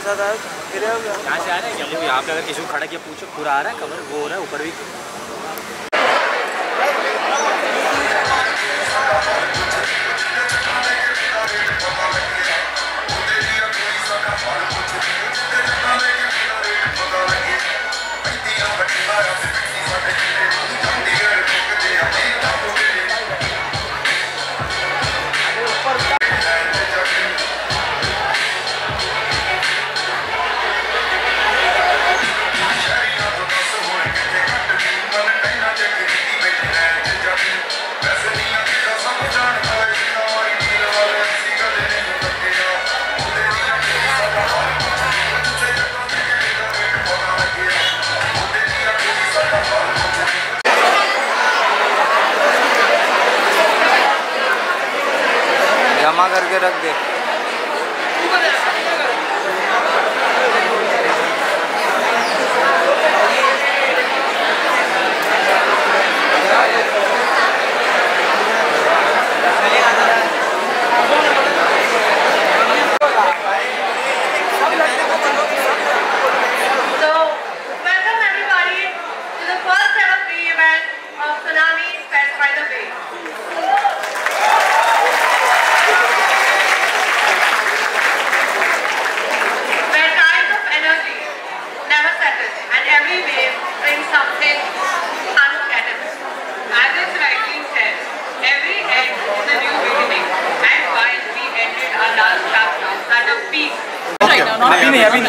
साथ आया गिरे हो गया। यहाँ से आ रहे हैं क्या? यहाँ पे अगर किसी को खड़ा किया पूछो, पूरा आ रहा है कवर, वो हो रहा है ऊपर भी। जमा करके रख दे।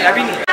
अभी नहीं।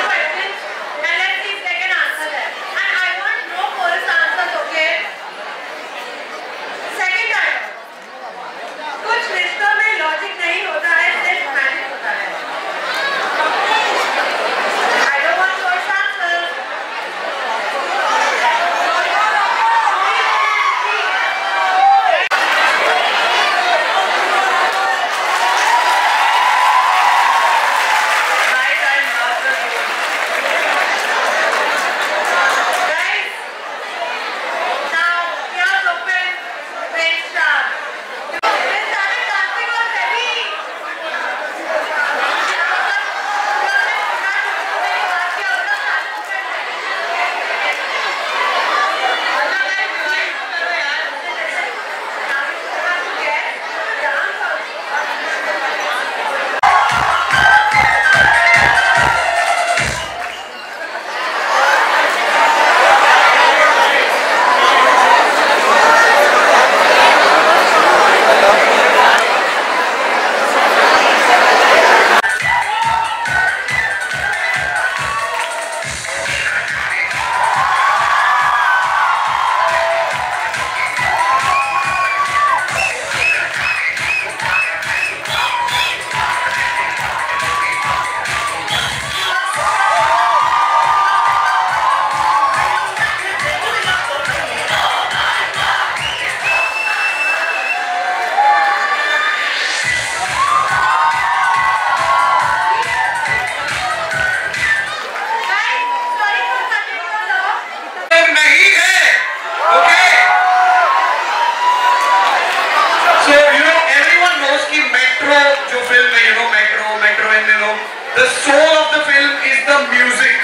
The soul of the film is the music,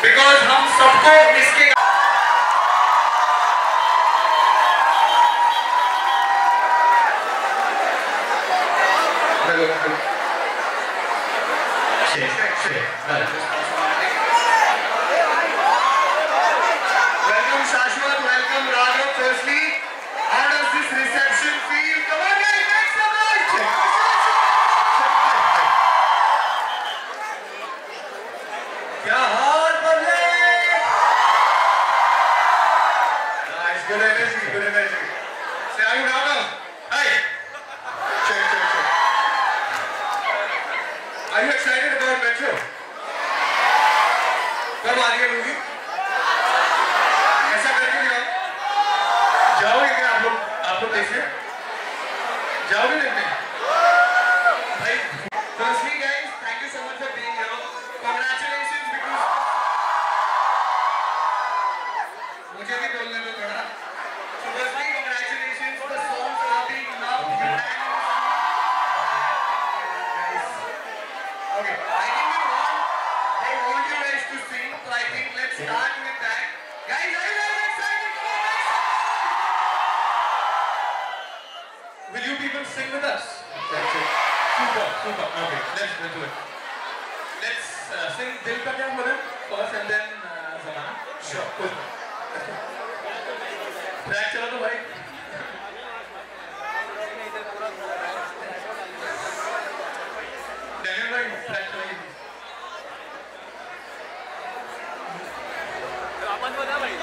because हम सबको इसके Welcome Shashwat, welcome Raghav. Firstly, how does this reception feel? Come on guys, make some noise. क्या हाल बदले? Nice, good energy, good energy. Say, are you Raghav? Hi. Check. Are you excited about Metro? कब आ रही है movie? ऐसा करके जाओ। जाओगे क्या आप लोग देखने? जाओगे देखने? भाई, firstly guys, thank you so much for being here. Congratulations because मुझे भी बोलने दो थोड़ा। So firstly, congratulations. The songs are being loved unanimously. Guys, okay. I think we want sing with us? That's it. Super, super. Okay, let's do it. Let's sing Dil Ka Kya for them first and then Zamana. Sure, cool. Track चला तो भाई. Daniel भाई, track चलाइए. अपन बता भाई.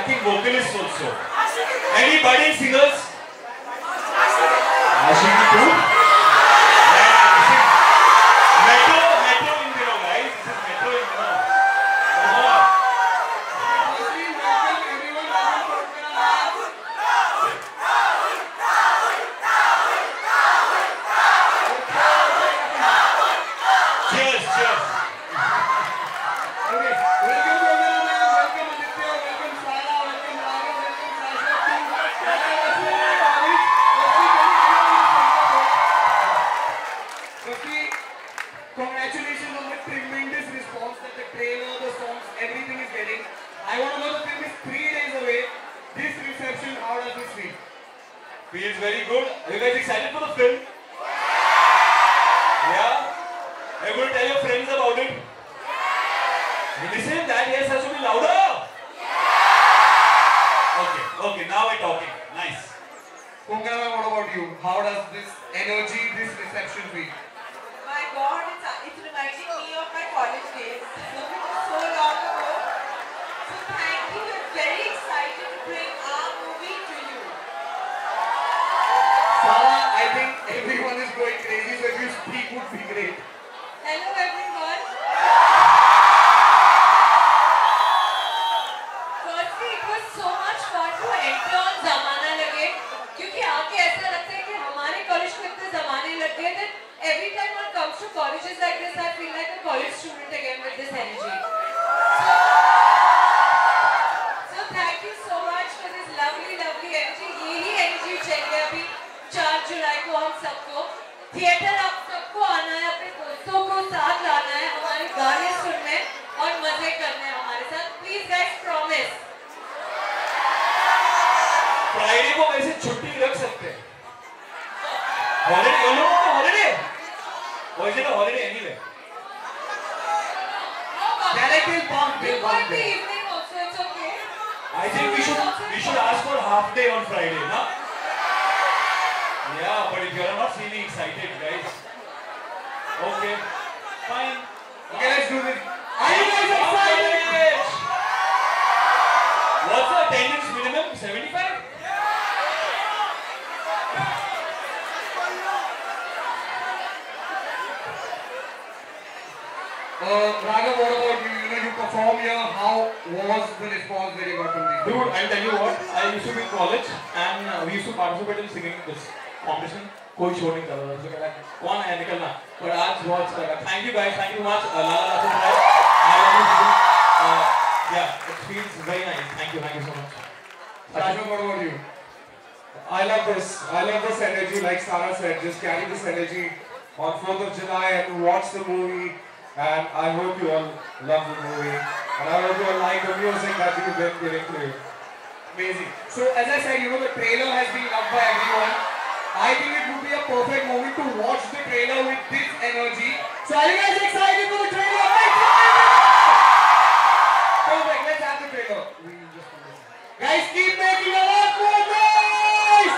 backing vocalists also. Any budding singers? Ashiki too? Metro in below, guys. This is Metro in below. Come on. Cheers. Okay, welcome to everyone. Welcome Aditya. Welcome Sara. Welcome Raghav. Welcome Sasha. Firstly, congratulations on the tremendous response that the trailer, the songs, everything is getting. I want to know, the film is 3 days away. This reception, how does this feel? Feels very good. Are you guys excited for the film? Yeah? Are you going to tell your friends about it? Listen, that yes has to be louder. Okay, now we're talking. Nice. Kungana, what about you? How does this energy, this reception feel? My God, it's reminding me of my college days. So long ago. So thank you. We're very excited to bring our movie to you. Sara, I think everyone is going crazy, so if you speak would be great. Hello everyone. Firstly, it was so much fun to enter on Zamana Lage, क्योंकि आके ऐसा लगता है कि हमारे college को इतने ज़माने लग गए that every time one comes to colleges like this, I feel like a college student again with this energy. So thank you so much for this lovely energy. यही energy चाहिए अभी 4 जुलाई को हम सबको थिएटर आप सबको आना है, अपने दोस्तों को साथ लाना है, हमारे गाने सुनने और मजे करने हैं हमारे साथ. Please guys, promise. फ्राइडे को वैसे छुट्टी रख सकते हैं. Holiday, holiday. Or is it a holiday anyway? Directly bump day, one day. Evening also, it's okay. I think we should ask for half day on Friday, no? Yeah, but if you are not feeling excited, guys. Okay, fine. Okay, let's do this. Are you guys excited? What's the attendance minimum? 75? Raghav, what about you? You perform here. How was the response that you got from these? Dude, I'll tell you what. I used to be in college and we used to participate in singing this competition. कोई show नहीं कर रहा था. कहता कौन है निकलना. But आज बहुत अच्छा लगा. Thank you guys. Thank you much. Lala Rajat. I love you. Yeah, it feels very nice. Thank you so much. Raghav, what about you? I love this energy, like Sara said, just carry this energy on 4th of July and watch the movie. And I hope you all love the movie. And I hope you all like the music that we've been giving to you. Amazing. So as I said, the trailer has been loved by everyone. I think it would be a perfect moment to watch the trailer with this energy. So are you guys excited for the trailer? Perfect, let's have the trailer. Guys, keep making a lot more noise!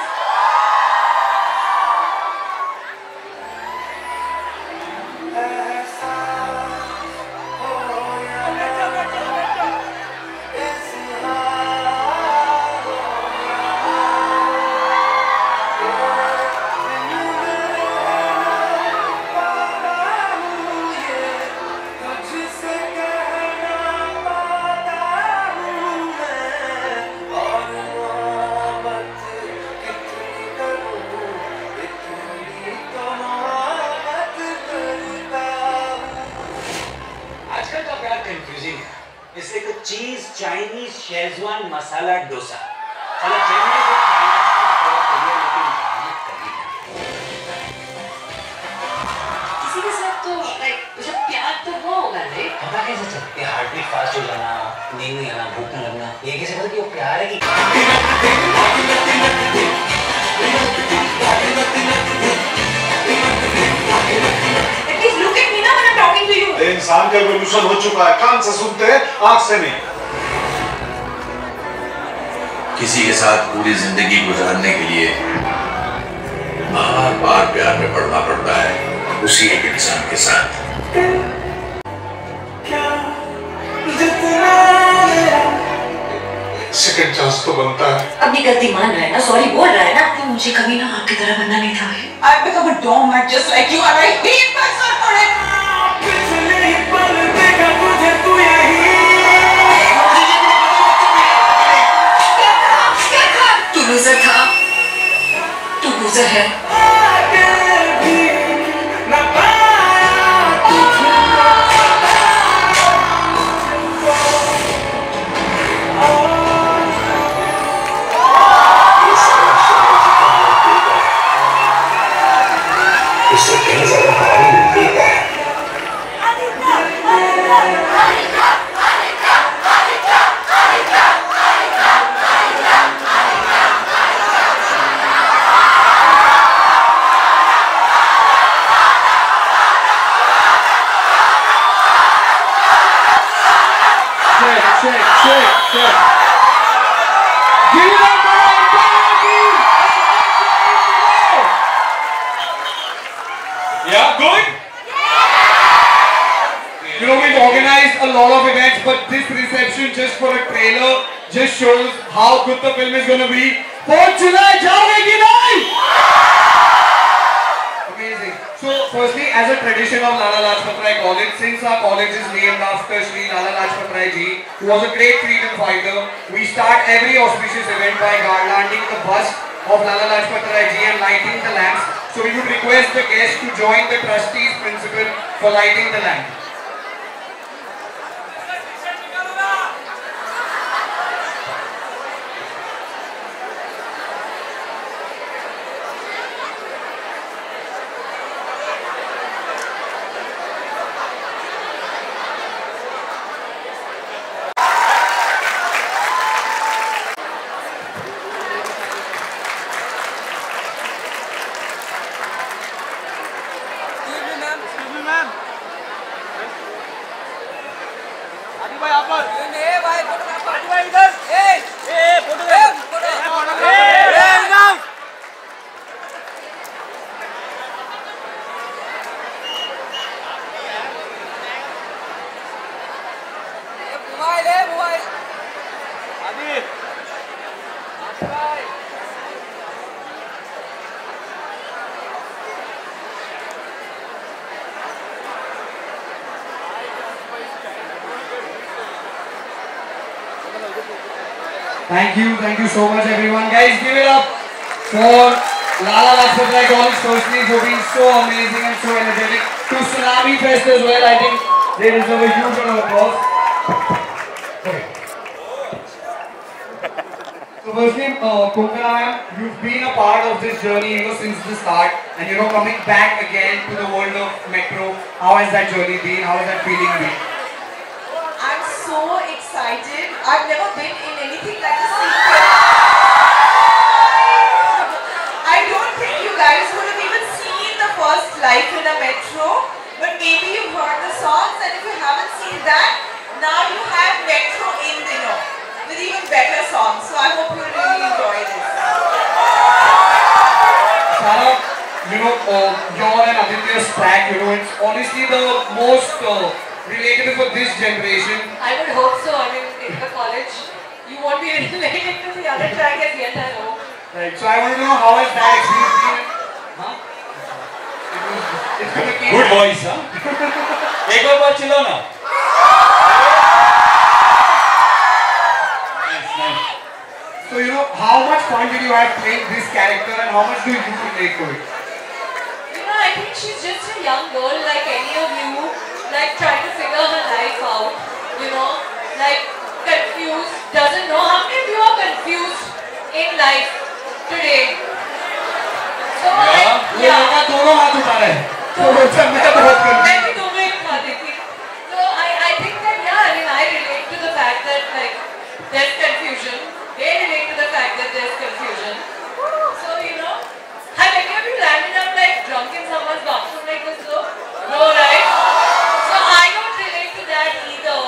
इसलिए कुछ चीज Chinese Schezwan masala dosa. चलो चेन्नई से China लेकिन कभी किसी के साथ तो जब प्यार तो वो होगा रे. पता कैसे चलता है? हार्ट बीट फास्ट हो जाना, नींद नहीं आना, भूख न लगना, ये कैसे पता कि वो प्यार है कि इंसान का इवोल्यूशन हो चुका है. कान से सुनते हैं, आंख से नहीं. किसी के साथ पूरी जिंदगी गुजारने के लिए बार बार प्यार में पड़ना पड़ता है उसी एक इंसान के साथ. Second चांस तो बनता है। अपनी गलती मान रहा है ना, सॉरी बोल रहा है ना। मुझे कभी ना आपकी तरह बनना नहीं था। I've become a doormat just like you and I hate myself for it. तू लूजर था, तू लूजर है। इससे कहीं ज्यादा भारी देता है। Yeah, good? You know, we've organized a lot of events, but this reception just for a trailer just shows how good the film is going to be. 4th July, jaoge ki nahi? Amazing. So, firstly, as a tradition of Lala Lajpat Rai College, since our college is named after Shri Lala Lajpat Rai Ji, who was a great freedom fighter, we start every auspicious event by garlanding the bust of Lala Lajpat Rai Ji and lighting the lamps. So we would request the guests to join the trustees principal for lighting the lamp. Thank you so much everyone. Guys, give it up for Lala Lajpat Rai College firstly for being so amazing and so energetic. To Tsunami Fest as well, I think they deserve a huge round of applause. Okay. So firstly, Konkana, you've been a part of this journey since the start, and coming back again to the world of Metro. How has that journey been? How has that feeling been? I'm so excited. I've never been in anything like a sequel. I don't think you guys would have even seen the first Life in a Metro, but maybe you've heard the songs, and if you haven't seen that, now you have Metro in with even better songs. So I hope you really enjoy this. Sara, your and Aditya's track, it's honestly the most relatable for this generation. I would hope so. I mean, in the college, you won't be related to the other track as yet, I hope. Right. So I want to know how has that experience been? Huh? It's going to keep. Good voice, huh? एक और बार चिल्लाओ ना. Nice. So how much fun did you have playing this character, and how much do you relate to it? I think she's just a young girl like any of you, like trying to figure her life out, like confused, doesn't know. How many of you are confused in life today? So yeah. दोनों हाथ उठा रहे हैं. तो मैं बहुत confused. मैं भी दोनों ही उठा देती. So I think that I relate to the fact that there's confusion. They relate to the fact that there's confusion. So have any of you landed up drunk in someone's bathroom like this though? No, right? So I don't relate to that either.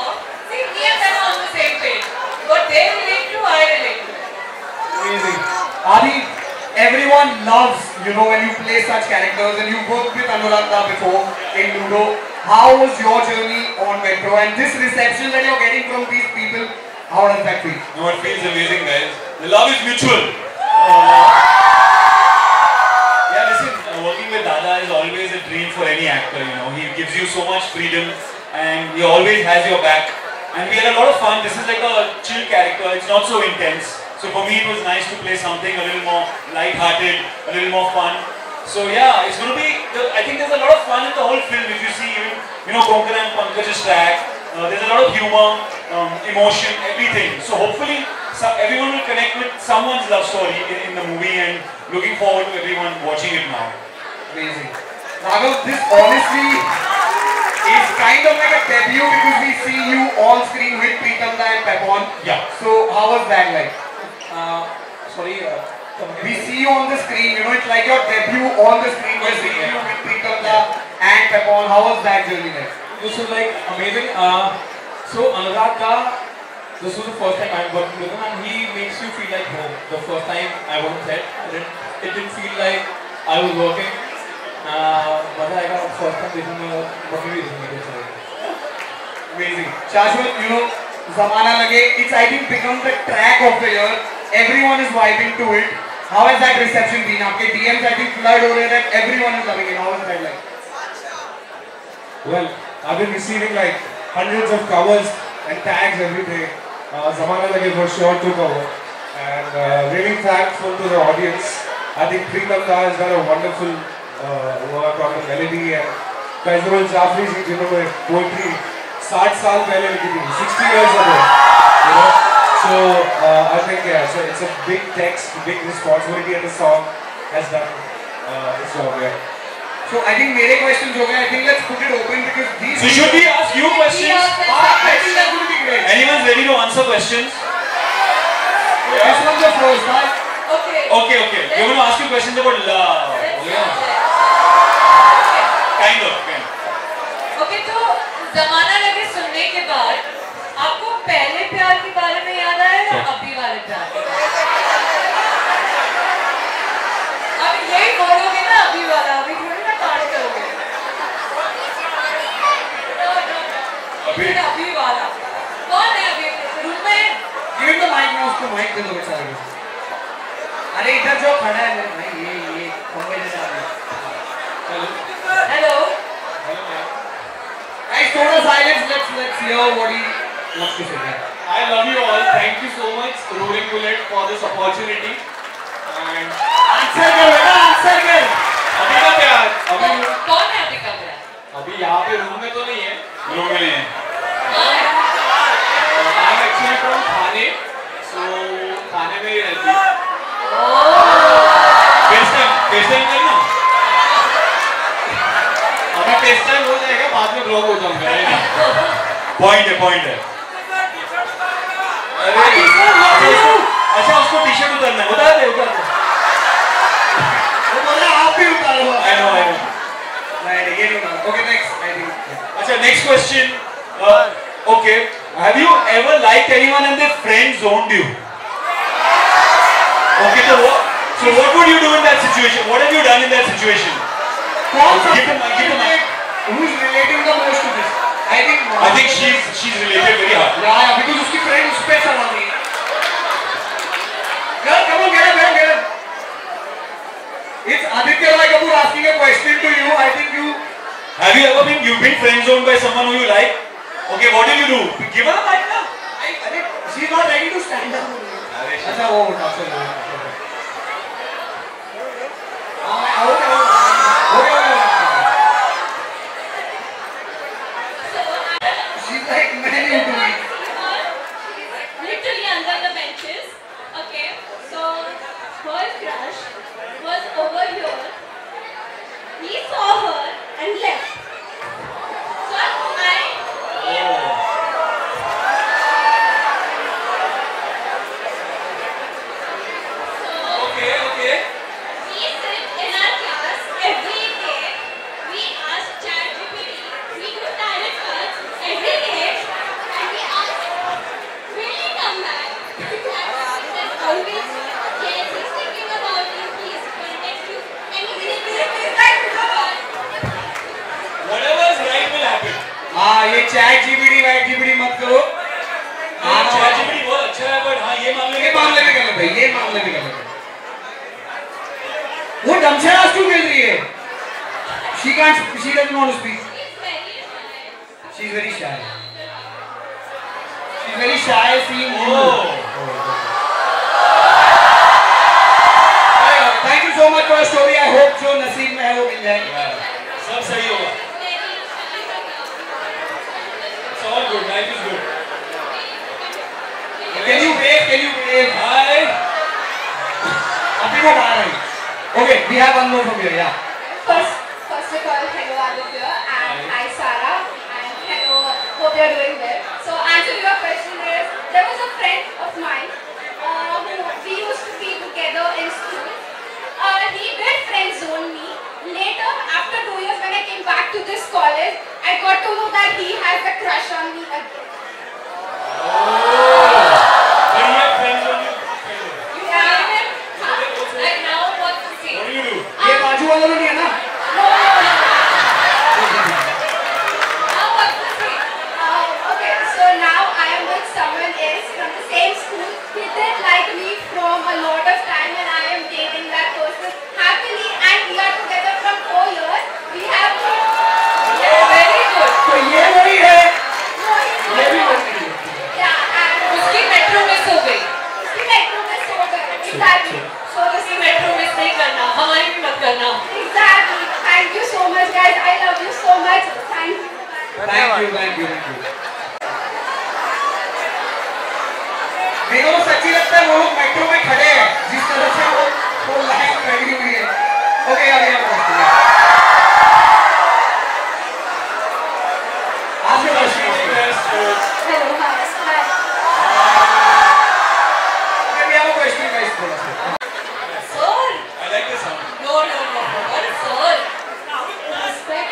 See, me and them are on the same page. What they relate to, I relate to. Amazing. Adi, everyone loves, when you play such characters, and you worked with Anuradha before in Ludo. How was your journey on Metro, and this reception that you're getting from these people? How does that feel? No, it feels amazing, guys. The love is mutual. Yeah, listen, working with Dada is always a dream for any actor, you know. He gives you so much freedom and he always has your back. And we had a lot of fun. This is like a chill character. It's not so intense. So for me, it was nice to play something a little more light-hearted, a little more fun. So yeah, it's going to be, I think there's a lot of fun in the whole film. If you see even, you know, Konkana and Pankaj's track, there's a lot of humor, emotion, everything. So hopefully everyone will connect with someone's love story in the movie, and looking forward to everyone watching it now. Amazing. Raghav, this honestly is kind of like a debut because we see you on screen with Pritam Da and Pepon. Yeah. So how was that like? We see you on the screen, you know, it's like your debut on the screen. We're seeing you with Pritam Da and Pepon. How was that journey like? This was like amazing. So Anurag Da, this was the first time I'm working with him, and he makes you feel like home. The first time I was on set, it didn't feel like I was working. But I got first time देखने में amazing. Shashwat, you know, Zamana Lage, it's I think become the track of the year. Everyone is vibing to it. How has that reception been? Aapke DMs I think flood over there that everyone is loving it. How is that like? Well, I've been receiving like hundreds of covers and tags every day. Zamana Lage for sure took over. And really thankful to the audience. I think Pritam Da has done a wonderful work on the melody, and Faizaul Jafri ji जिन्होंने poetry 60 साल पहले लिखी थी, 60 years ago, you know. So I think yeah, so it's a big text, big responsibility, and the song has done its job. Yeah. So I think मेरे questions हो गए. I think let's put it open because these. So should we ask you questions? I think that's going to be great. Anyone's ready to answer questions? Yeah. This one's the first, right? Okay. We're going to ask you questions about love. Kind of. Okay, तो ज़माना लगे सुनने के बाद आपको पहले प्यार के बारे में याद आया या अभी वाले प्यार के बारे में? अब यही बोलोगे ना अभी वाला, अभी थोड़ी ना काट करोगे। अभी वाला। कौन है अभी रूम में? Give him the mic now, उसको mic दे दो बेचारे को। अरे इधर जो खड़ा है मेरे भाई ये खंबे जैसा है। Hello. Guys, total silence. Let's hear what he wants to say. I love you all. Thank you so much, Rolling Bullet, for this opportunity. And Answer कर बेटा, answer कर। अभी का प्यार, अभी कौन है अभी का प्यार? अभी यहाँ पे रूम में तो नहीं है। रूम में नहीं है। I'm actually from Thane, so थाने में ही रहती हूँ। FaceTime करना? अभी FaceTime हो जाएगा, बाद में ब्लॉग हो जाऊँगा। Point है। अच्छा उसको टी-शर्ट उतारना है, उतार दे। वो बोल रहा आप भी उतारो। I know. नहीं ये नहीं उतारो। Okay, next. I think. अच्छा next question. Okay, have you ever liked anyone and their friend zoned you? Okay, so what would you do in that situation? What have you done in that situation? Give the mic. Who's relating the most to this? I think she's related very hard. Yeah, because उसकी friend उस पे सवाल नहीं है. Girl, come on, get up. It's Aditya Roy Kapoor asking a question to you. I think you. Have you ever been friend zoned by someone who you like? Okay, what did you do? Give her a mic now. I think she's not ready to stand up. अच्छा वो उठा चलो. She's like many into me. Literally under the benches. Okay, so her crush was over here. He saw her and left. So Okay. we sit in our class every day. We ask ChatGPT. We do direct search every day, and we ask, will he come back? And he says always, yes, he's thinking about you. Please contact you. And he's like, Whatever is right will happen. हाँ ये ChatGPT मत करो. ChatGPT बहुत अच्छा है, but हाँ ये मामले में गलत है, ये मामले में गलत है। वो डमशराज क्यों खेल रही है? She doesn't want to speak. She's very shy. She's very shy seeing you. Thank you so much for your story. I hope जो नसीब में है वो मिल जाए. सब सही होगा. It's all good. Life is good. Can you wave? Hi. अभी वो बाहर आई. Okay, we have one more from here. Yeah. First of all, hello Aditya and hi Sara and hello. Hope you are doing well. So answering your question is, there was a friend of mine who we used to be together in school. He did friend zone me. Later, after 2 years, when I came back to this college, I got to know that he has a crush on me again. ये बाजू वाला तो नहीं है ना? Okay, so now I am with someone else from the same school. He did like me from a lot of time, and I am dating that person happily, and we are together from 4 years. We have very good. तो ये वही है. ये भी वही है. Yeah, and उसकी metro miss हो गई. Exactly. So उसकी मेट्रो मिस नहीं करना, हमारी भी मत करना. Exactly. Thank you so much, guys. I love you so much. Thank you. Thank you. मेरे को सच्ची लगता है वो लोग मेट्रो में खड़े हैं, जिस तरह से वो लाइन खड़ी हुई है. Okay, अभी हम करते हैं. आज के question. Hello, hi. Maybe I have a question, guys. Sir. I like the sound. No. What is sir? Respect.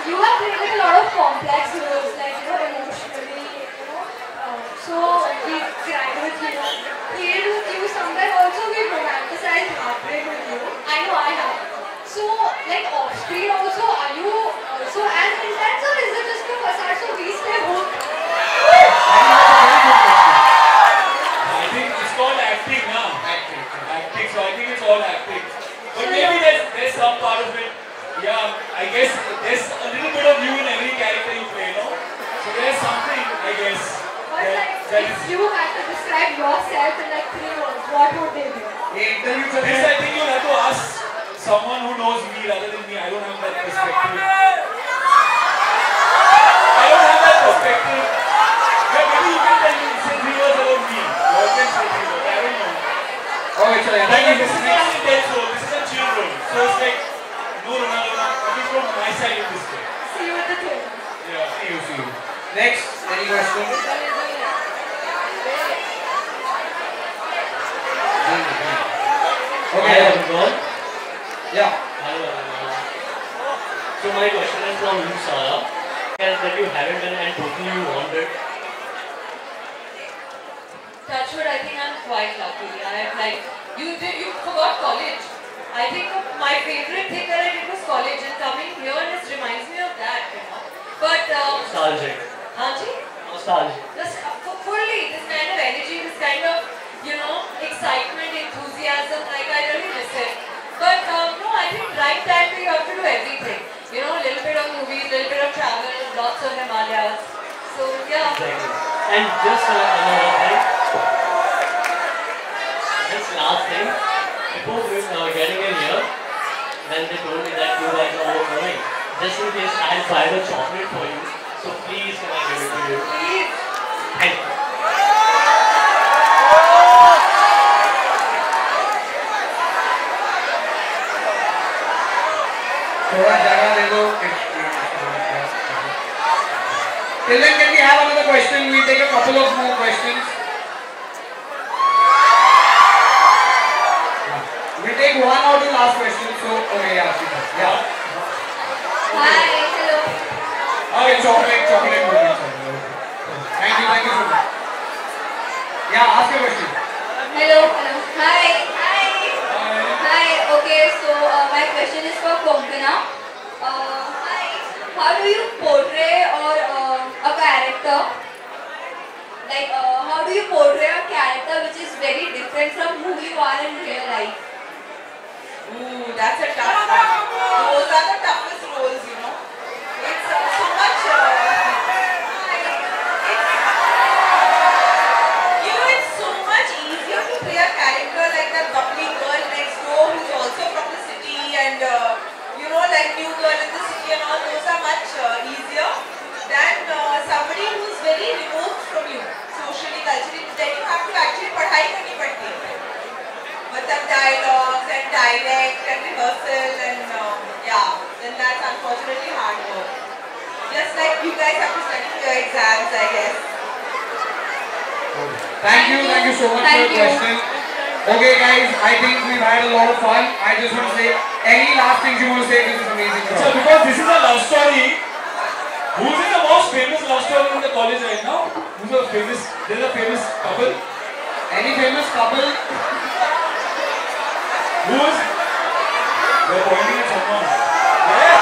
You have played with a lot of complex roles, like emotionally, so we cried with you, played with you. Sometimes also we romanticized heartbreak with you. I know I have. So like off screen also, are you also as intense, or is it just a facade so we stay hooked? I think it's called acting now. Acting. So I think it's all acting. But maybe there's some part of it. Yeah, I guess there's a little bit of you in every character you play, no? So there's something, I guess. But like, if you had to describe yourself in like 3 words, what would they be? This I think you'll have to ask someone who knows me rather than me. I don't have that perspective. Yeah, maybe you can tell me, say 3 words about me. You can say 3 words. I don't know. Oh, it's like, this is not an intense role. This is a chill role. So it's like, no Ronaldo, at least from my side in this way. See you at the theater. Yeah, see you. Next, any question? Okay, everyone. Yeah. So my question is from you, Sara. That you haven't done and totally you wanted. Touchwood, I think I'm quite lucky. I am like, you forgot college. I think my favorite thing that I did was college, and coming here just reminds me of that, you know. But Nostalgic. Hanji? Nostalgic. Fully, this kind of energy, this kind of, you know, excitement, enthusiasm, like I really miss it. But no, I think right time you have to do everything. You know, a little bit of movies, a little bit of travel, lots of Himalayas. So yeah. Exactly. And just another thing. This last thing. Before getting in here, when they told me that you guys are all going, just in case I'll buy the chocolate for you. So please can I give it to you? Please. Thank you. थोड़ा जगह दे दो. Till then, can we have another question? We'll take a couple of more questions. We'll take one or two last questions. So, okay, yeah. Hi, hello. Okay, chocolate. Thank you so much. Yeah, ask your question. Hello. Hi. Okay, so my question is for Konkana. Hi. How do you portray or a character that's a tough one. Those are the toughest roles, you know. It's so much. It's so much easier to play a character like that bubbly girl next door who's also from the city and like new girl in the city and all. Those are much easier than somebody who's very removed from you socially, culturally. Then you have to actually पढ़ाई करनी पड़ती है. मतलब dialogues and direct and rehearsal and then that's unfortunately hard work. Just like you guys have to study for your exams, I guess. Thank you so much for your question. Okay guys, I think we've had a lot of fun. I just want to say, any last things you want to say to this amazing crowd? So because this is a love story, who's in the most famous love story in the college right now? Who's a famous, there's a famous couple? Any famous couple? Who's? They're pointing at someone. Yeah.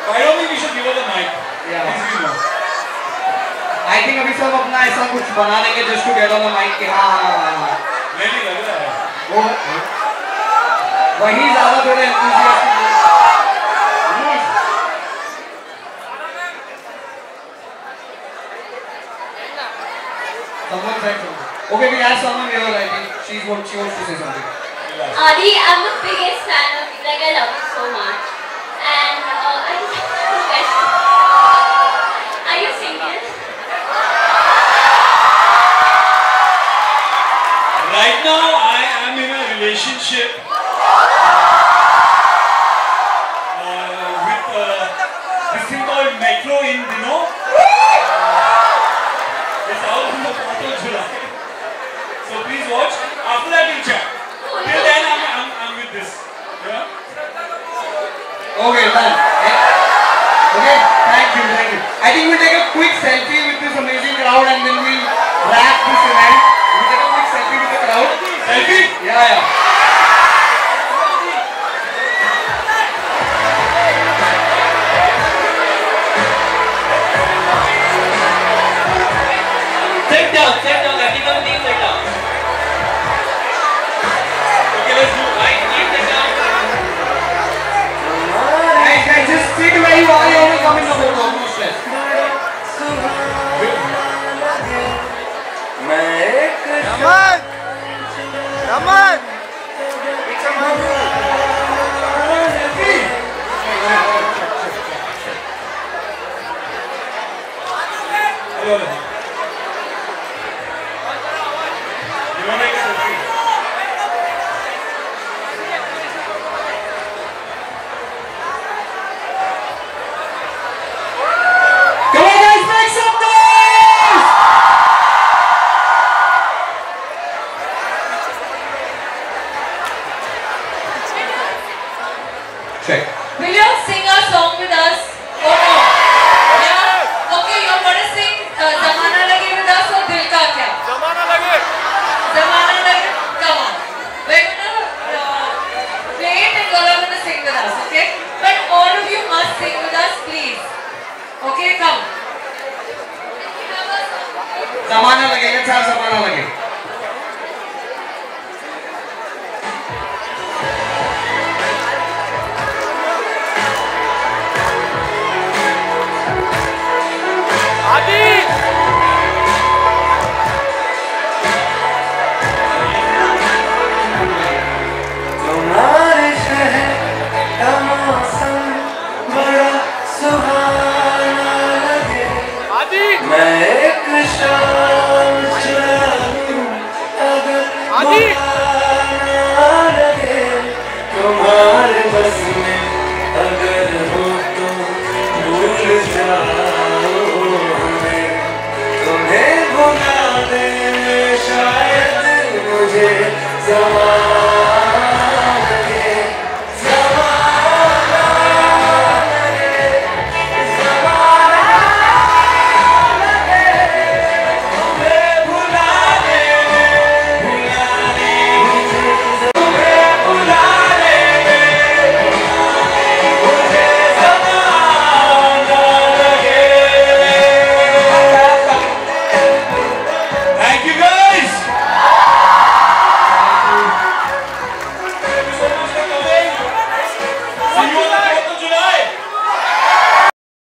I don't think we should give her the mic. Yeah. I think अभी सब अपना ऐसा कुछ बना लेंगे just to get on the mic कि हाँ. नहीं लग रहा है. वो वही ज़्यादा थोड़े enthusiastic. Someone said something. Okay, we have someone here. I think she wants to say something. Adi, I'm the biggest fan of you. Like I love you so much. And I just have a question. Are you single? Right now, I am in a relationship with this thing called Metro in it's out in the 4th of July. So please watch. After that, we'll chat. Till then, I'm with this. Yeah? Okay, done. Okay, thank you. I think we'll take a quick selfie with this amazing crowd and then we'll wrap this event. We'll take a quick selfie with the crowd. Selfie? Yeah. Sit down, everyone please sit down. Okay, let's do right, sit down. Guys, just sit where you are, you only come in the photo, no stress. Raman!